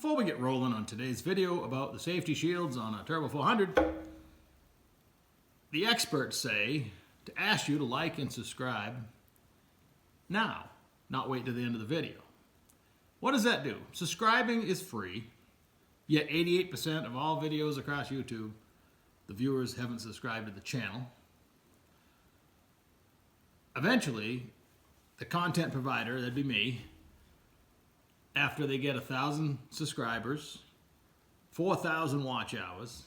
Before we get rolling on today's video about the safety shields on a Turbo 400, the experts say to ask you to like and subscribe now, not wait to the end of the video. What does that do? Subscribing is free, yet 88% of all videos across YouTube, the viewers haven't subscribed to the channel. Eventually, the content provider, that'd be me, after they get 1,000 subscribers, 4,000 watch hours,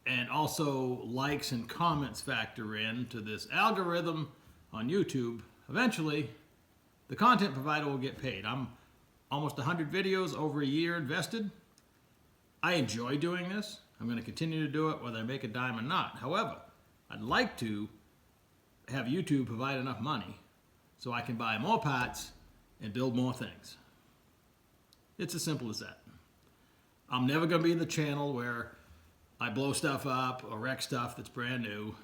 and also likes and comments factor in to this algorithm on YouTube, eventually the content provider will get paid. I'm almost 100 videos, over a year invested. I enjoy doing this. I'm going to continue to do it whether I make a dime or not. However, I'd like to have YouTube provide enough money so I can buy more parts and build more things. It's as simple as that. I'm never going to be in the channel where I blow stuff up or wreck stuff that's brand new.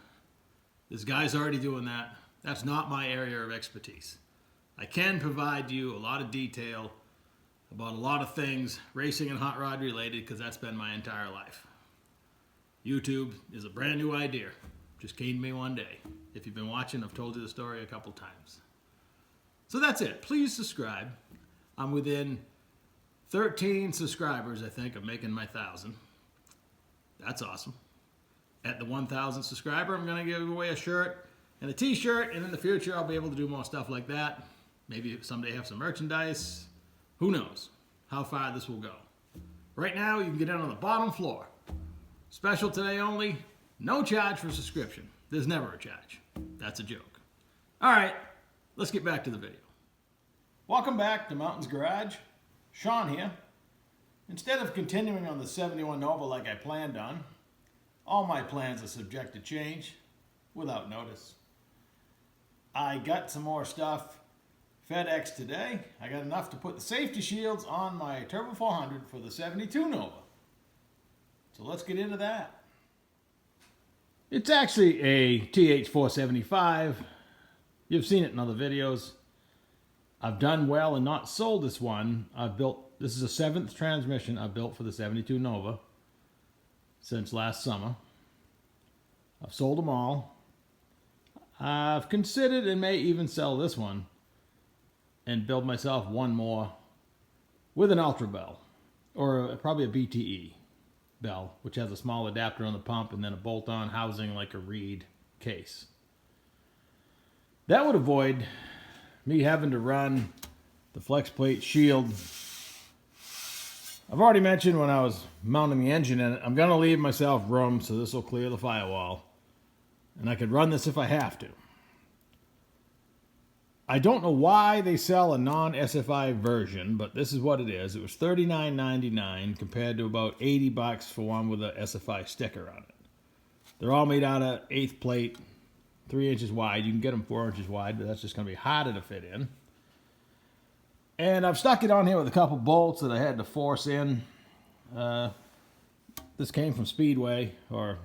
This guy's already doing that. That's not my area of expertise. I can provide you a lot of detail about a lot of things racing and hot rod related because that's been my entire life. YouTube is a brand new idea. Just came to me one day. If you've been watching, I've told you the story a couple times. So that's it. Please subscribe. I'm within 13 subscribers, I think, of making my 1,000. That's awesome. At the 1,000 subscriber, I'm going to give away a shirt and a t-shirt, and in the future, I'll be able to do more stuff like that. Maybe someday have some merchandise. Who knows how far this will go. Right now, you can get in on the bottom floor. Special today only, no charge for subscription. There's never a charge. That's a joke. All right, let's get back to the video. Welcome back to Mountain's Garage. Sean here. Instead of continuing on the 71 Nova like I planned on, all my plans are subject to change without notice. I got some more stuff FedEx today. I got enough to put the safety shields on my Turbo 400 for the 72 Nova. So let's get into that. It's actually a TH475. You've seen it in other videos. I've done well and not sold this one. This is a 7th transmission I've built for the 72 Nova since last summer. I've sold them all. I've considered and may even sell this one and build myself one more with an Ultra bell, or probably a BTE bell, which has a small adapter on the pump and then a bolt-on housing like a reed case. That would avoid me having to run the flex plate shield. I've already mentioned when I was mounting the engine in it, I'm going to leave myself room so this will clear the firewall. And I could run this if I have to. I don't know why they sell a non-SFI version, but this is what it is. It was $39.99 compared to about $80 for one with a SFI sticker on it. They're all made out of 1/8 plate, 3 inches wide. You can get them 4 inches wide, but that's just going to be harder to fit in. And I've stuck it on here with a couple bolts that I had to force in. This came from Speedway, or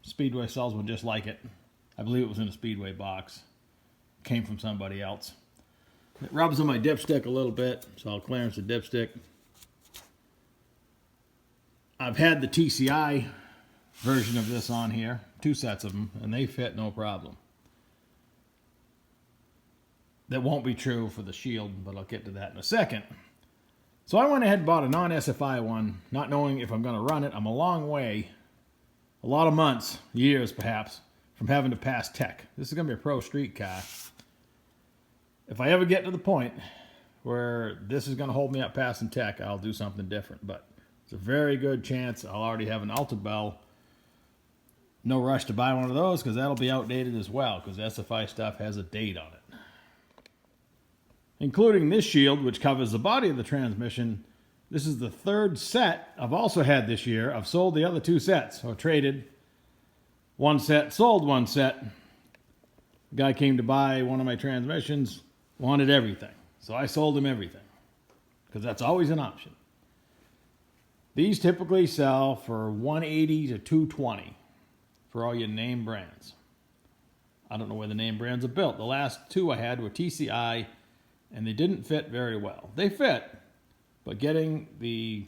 Speedway sells one just like it. I believe it was in a Speedway box. It came from somebody else. It rubs on my dipstick a little bit, so I'll clearance the dipstick. I've had the TCI version of this on here, 2 sets of them, and they fit no problem. That won't be true for the shield, but I'll get to that in a second. So I went ahead and bought a non-SFI one, not knowing if I'm going to run it. I'm a long way, a lot of months, years perhaps, from having to pass tech. This is going to be a pro street car. If I ever get to the point where this is going to hold me up passing tech, I'll do something different. But it's a very good chance I'll already have an Ultra bell. No rush to buy one of those because that'll be outdated as well, because SFI stuff has a date on it. Including this shield, which covers the body of the transmission. This is the 3rd set I've also had this year. I've sold the other 2 sets, or traded. 1 set, sold 1 set. The guy came to buy one of my transmissions, wanted everything. So I sold him everything, because that's always an option. These typically sell for $180 to $220 for all your name brands. I don't know where the name brands are built. The last 2 I had were TCI, and they didn't fit very well. They fit, But getting the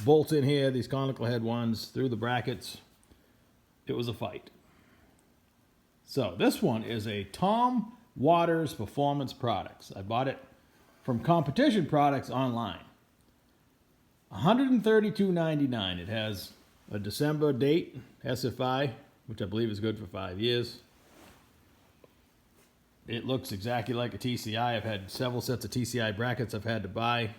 bolts in here, these conical head ones, through the brackets, it was a fight. So this one is a Tom Waters Performance Products. I bought it from Competition Products online. $132.99. It has a December date, SFI, which I believe is good for 5 years. It looks exactly like a TCI. I've had several sets of TCI brackets I've had to buy.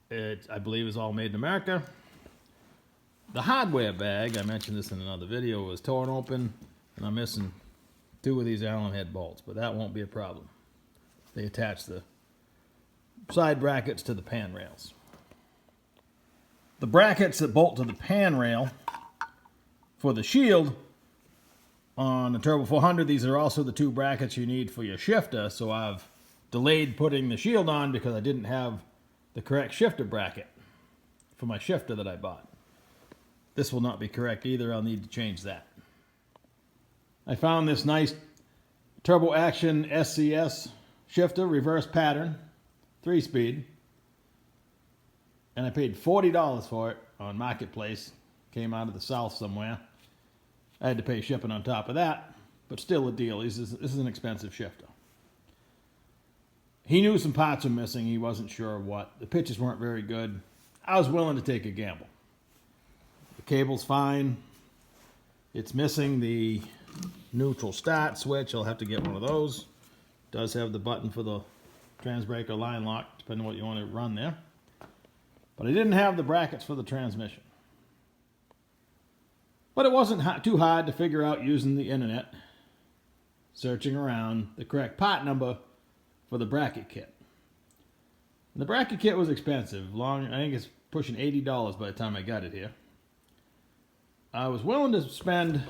It, I believe, is all made in America. The hardware bag, I mentioned this in another video, was torn open, and I'm missing 2 of these Allen head bolts, but that won't be a problem. They attach the side brackets to the pan rails. The brackets that bolt to the pan rail for the shield on the Turbo 400, these are also the 2 brackets you need for your shifter, so I've delayed putting the shield on because I didn't have the correct shifter bracket for my shifter that I bought. This will not be correct either. I'll need to change that. I found this nice Turbo Action SCS shifter, reverse pattern, 3-speed. And I paid $40 for it on Marketplace. Came out of the South somewhere. I had to pay shipping on top of that, but still a deal. This is an expensive shifter. He knew some parts were missing. He wasn't sure what. The pitches weren't very good. I was willing to take a gamble. The cable's fine. It's missing the neutral start switch. I'll have to get one of those. Does have the button for the transbreaker line lock, depending on what you want to run there. But I didn't have the brackets for the transmission. But it wasn't too hard to figure out using the internet, searching around the correct part number for the bracket kit. And the bracket kit was expensive. I think it's pushing $80 by the time I got it here. I was willing to spend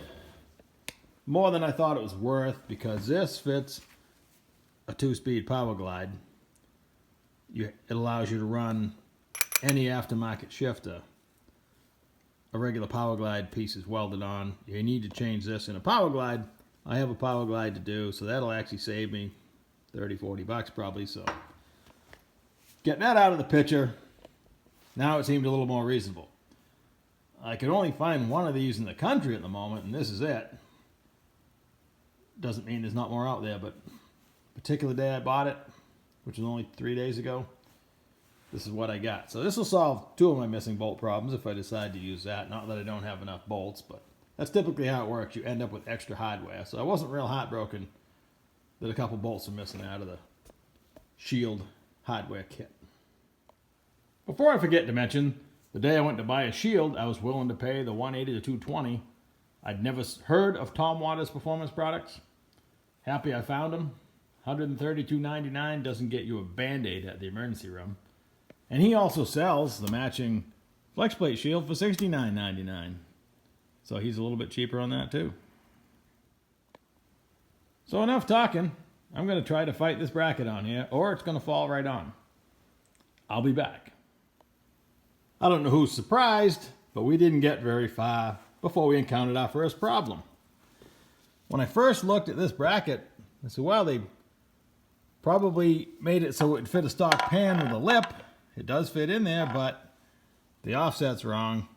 more than I thought it was worth because this fits a 2-speed power glide. It allows you to run any aftermarket shifter. A regular power glide piece is welded on. You need to change this in a power glide. I have a power glide to do, so that'll actually save me $30-40 probably. So getting that out of the picture, now it seemed a little more reasonable. I could only find one of these in the country at the moment, and this is it. Doesn't mean there's not more out there, but particular day I bought it, which was only 3 days ago, this is what I got. So this will solve 2 of my missing bolt problems if I decide to use that. Not that I don't have enough bolts, but that's typically how it works. You end up with extra hardware. So I wasn't real heartbroken that a couple bolts are missing out of the Shield hardware kit. Before I forget to mention, the day I went to buy a Shield, I was willing to pay the $180 to $220. I'd never heard of Tom Waters Performance Products. Happy I found them. $132.99 doesn't get you a Band-Aid at the emergency room. And he also sells the matching flex plate shield for $69.99. So he's a little bit cheaper on that too. So enough talking. I'm going to try to fight this bracket on here, or it's going to fall right on. I'll be back. I don't know who's surprised, but we didn't get very far before we encountered our first problem. When I first looked at this bracket, I said, well, they probably made it so it would fit a stock pan with a lip. It does fit in there, but the offset's wrong.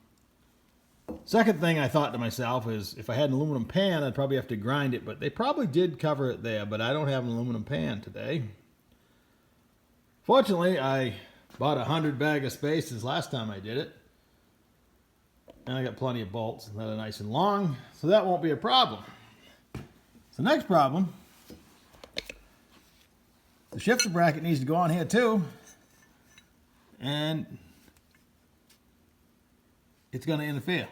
Second thing I thought to myself is if I had an aluminum pan, I'd probably have to grind it, but they probably did cover it there, but I don't have an aluminum pan today. Fortunately, I bought 100 bag of spaces last time I did it, and I got plenty of bolts that are nice and long, so that won't be a problem. So next problem, the shifter bracket needs to go on here too, and it's going to interfere.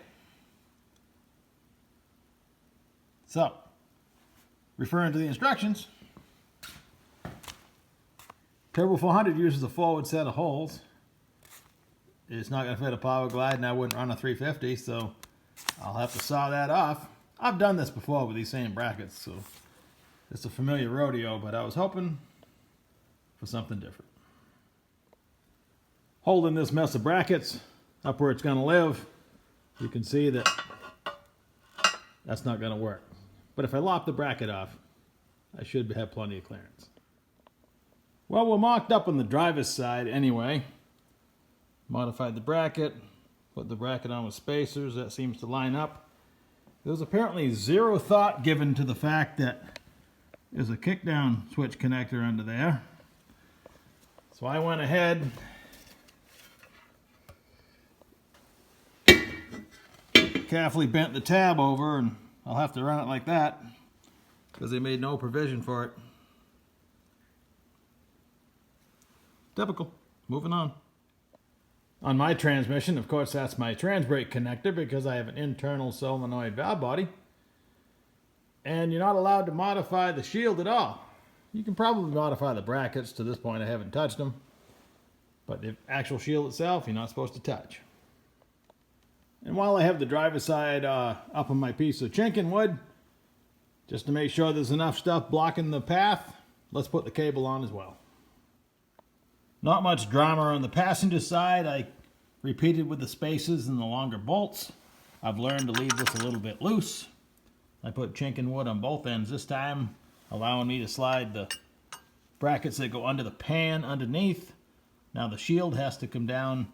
So, referring to the instructions, Turbo 400 uses a forward set of holes. It's not going to fit a power glide, and I wouldn't run a 350, so I'll have to saw that off. I've done this before with these same brackets, so it's a familiar rodeo, but I was hoping for something different. Holding this mess of brackets up where it's going to live, you can see that that's not going to work. But if I lop the bracket off, I should have plenty of clearance. Well, we're mocked up on the driver's side anyway. Modified the bracket, put the bracket on with spacers. That seems to line up. There was apparently zero thought given to the fact that there's a kickdown switch connector under there. So I went ahead, carefully bent the tab over, and I'll have to run it like that because they made no provision for it. Typical. Moving on. On my transmission, of course, that's my trans brake connector because I have an internal solenoid valve body. And you're not allowed to modify the shield at all. You can probably modify the brackets. To this point, I haven't touched them. But the actual shield itself, you're not supposed to touch. And while I have the driver's side up on my piece of chinking wood, just to make sure there's enough stuff blocking the path, let's put the cable on as well. Not much drama on the passenger side. I repeated with the spaces and the longer bolts. I've learned to leave this a little bit loose. I put chinking wood on both ends this time, allowing me to slide the brackets that go under the pan underneath. Now the shield has to come down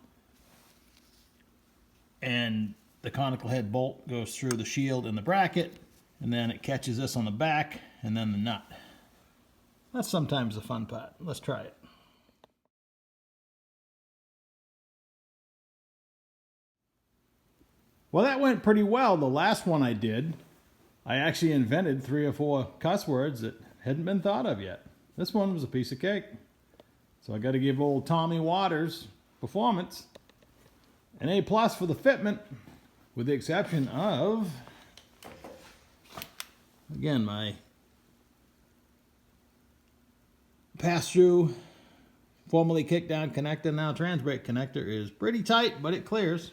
and the conical head bolt goes through the shield and the bracket, and then it catches this on the back and then the nut. That's sometimes the fun part. Let's try it. Well, that went pretty well. The last one I did, I actually invented 3 or 4 cuss words that hadn't been thought of yet. This one was a piece of cake. So I got to give old Tommy Waters Performance an A+ for the fitment, with the exception of, again, my pass-through, formerly kickdown connector, now trans brake connector, is pretty tight, but it clears.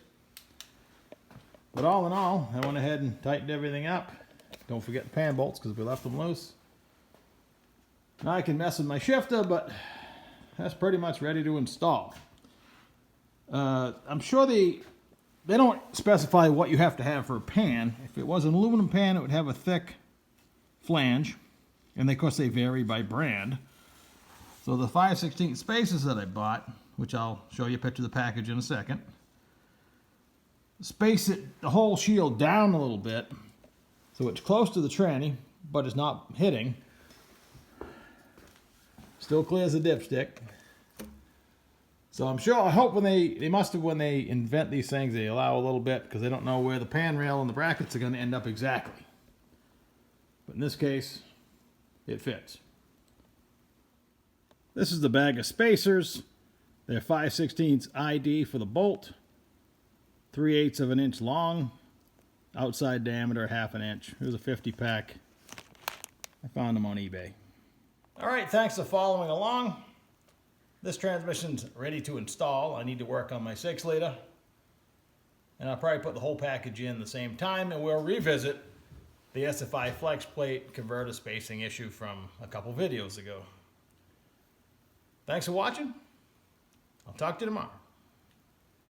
But all in all, I went ahead and tightened everything up. Don't forget the pan bolts because we left them loose. Now I can mess with my shifter, but that's pretty much ready to install. I'm sure they don't specify what you have to have for a pan. If it was an aluminum pan, it would have a thick flange. And of course they vary by brand. So the 5/16 spacers that I bought, which I'll show you a picture of the package in a second, space the whole shield down a little bit so it's close to the tranny, but it's not hitting. Still clears the dipstick. So I'm sure, I hope when they must have, when they invent these things, they allow a little bit because they don't know where the pan rail and the brackets are going to end up exactly. But in this case, it fits. This is the bag of spacers. They're 5/16 ID for the bolt, 3/8 of an inch long, outside diameter 1/2 inch. It was a 50 pack. I found them on eBay. All right, thanks for following along. This transmission's ready to install. I need to work on my 6-liter. And I'll probably put the whole package in the same time, and we'll revisit the SFI flex plate converter spacing issue from a couple videos ago. Thanks for watching. I'll talk to you tomorrow.